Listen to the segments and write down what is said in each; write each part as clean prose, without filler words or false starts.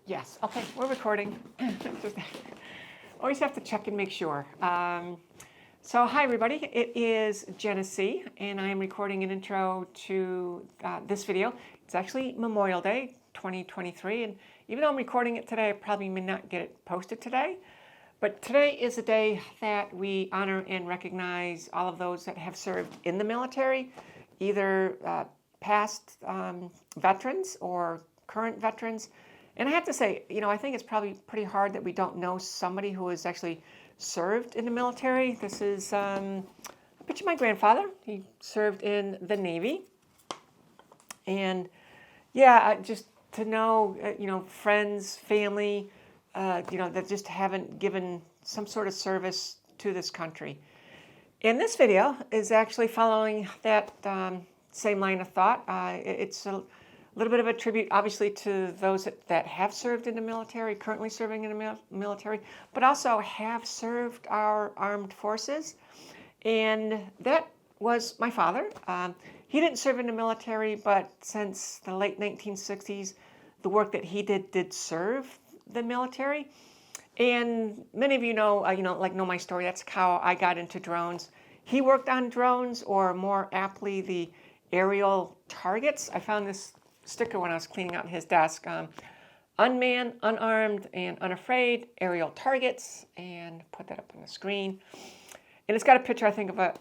Yes. Okay, we're recording. Always have to check and make sure. So hi everybody, it is Genesee, and I am recording an intro to this video. It's actually Memorial Day 2023, and even though I'm recording it today, I probably may not get it posted today. But today is a day that we honor and recognize all of those that have served in the military, either past veterans or current veterans. And I have to say, I think it's probably pretty hard that we don't know somebody who has actually served in the military. This is a picture of my grandfather. He served in the Navy. And yeah, just to know, friends, family, that just haven't given some sort of service to this country. And this video is actually following that same line of thought. It's a little bit of a tribute, obviously, to those that have served in the military, currently serving in the military, but also have served our armed forces. And that was my father. He didn't serve in the military, but since the late 1960s, the work that he did serve the military. And many of you know my story. That's how I got into drones. He worked on drones, or more aptly, the aerial targets. I found this sticker when I was cleaning out his desk. Unmanned, unarmed, and unafraid aerial targets, and put that up on the screen. And it's got a picture, I think, of a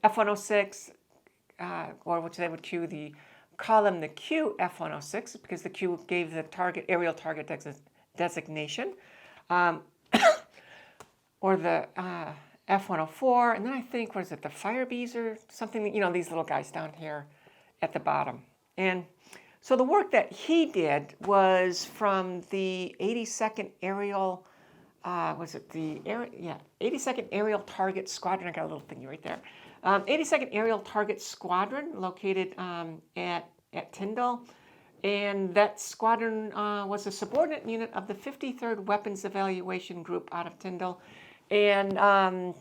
F-106, or which they would call them the Q F-106, because the Q gave the aerial target designation, or the F-104, and then I think, what is it, the Firebees or something, these little guys down here at the bottom. And so the work that he did was from the 82nd Aerial, 82nd Aerial Target Squadron. I got a little thingy right there. 82nd Aerial Target Squadron, located at Tyndall. And that squadron was a subordinate unit of the 53rd Weapons Evaluation Group out of Tyndall. And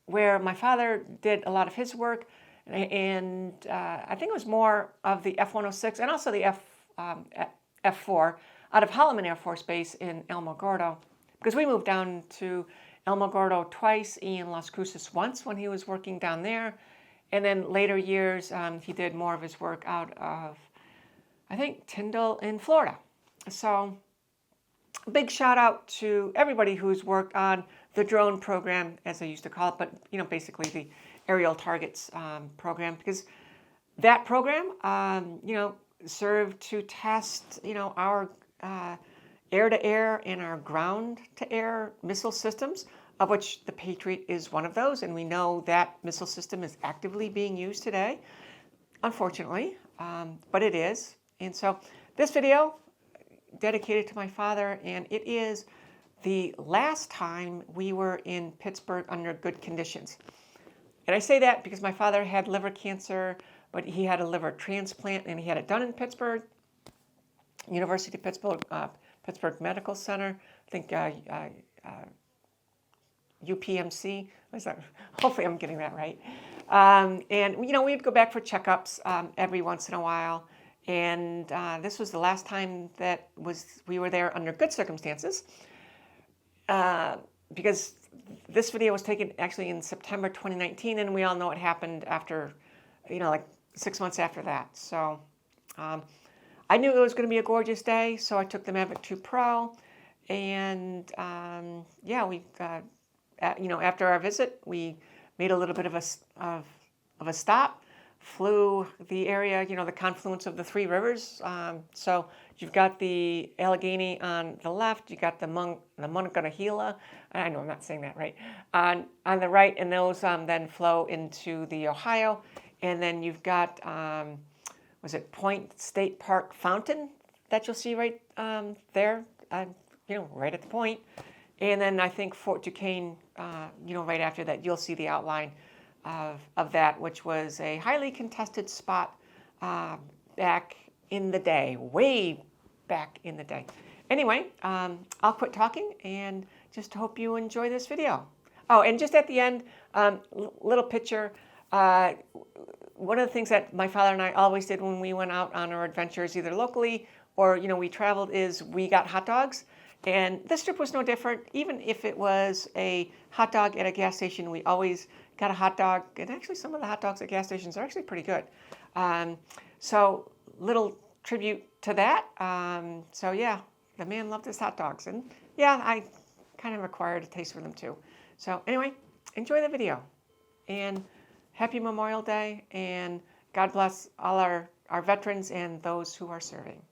where my father did a lot of his work. And I think it was more of the F-106 and also the F-4 out of Holloman Air Force Base in Alamogordo, because we moved down to Alamogordo twice and Las Cruces once when he was working down there. And then later years, he did more of his work out of, I think, Tyndall in Florida. So big shout out to everybody who's worked on the drone program, as I used to call it, but basically the aerial targets program, because that program, served to test, our air-to-air and our ground-to-air missile systems, of which the Patriot is one of those, and we know that missile system is actively being used today, unfortunately, but it is. And so this video, dedicated to my father, and it is the last time we were in Pittsburgh under good conditions. And I say that because my father had liver cancer, but he had a liver transplant, and he had it done in Pittsburgh, University of Pittsburgh, Pittsburgh Medical Center, I think UPMC. Hopefully I'm getting that right. And we'd go back for checkups every once in a while. And this was the last time that we were there under good circumstances, because this video was taken actually in September 2019, and we all know what happened after, like 6 months after that. So I knew it was going to be a gorgeous day, so I took the Mavic 2 Pro, and we, after our visit, we made a little bit of a stop. Flew the area, the confluence of the three rivers. So you've got the Allegheny on the left, you got the Monongahela, I know I'm not saying that right, on the right, and those then flow into the Ohio. And then you've got, Point State Park Fountain that you'll see right there, right at the point. And then I think Fort Duquesne, right after that, you'll see the outline of that, which was a highly contested spot back in the day, way back in the day. Anyway, I'll quit talking and just hope you enjoy this video. Oh, and just at the end, little picture. One of the things that my father and I always did when we went out on our adventures, either locally or we traveled is we got hot dogs. And this trip was no different. Even if it was a hot dog at a gas station, we always got a hot dog. And actually, some of the hot dogs at gas stations are actually pretty good. So little tribute to that. So yeah, the man loved his hot dogs. And yeah, I kind of acquired a taste for them too. So anyway, enjoy the video. And happy Memorial Day. And God bless all our veterans and those who are serving.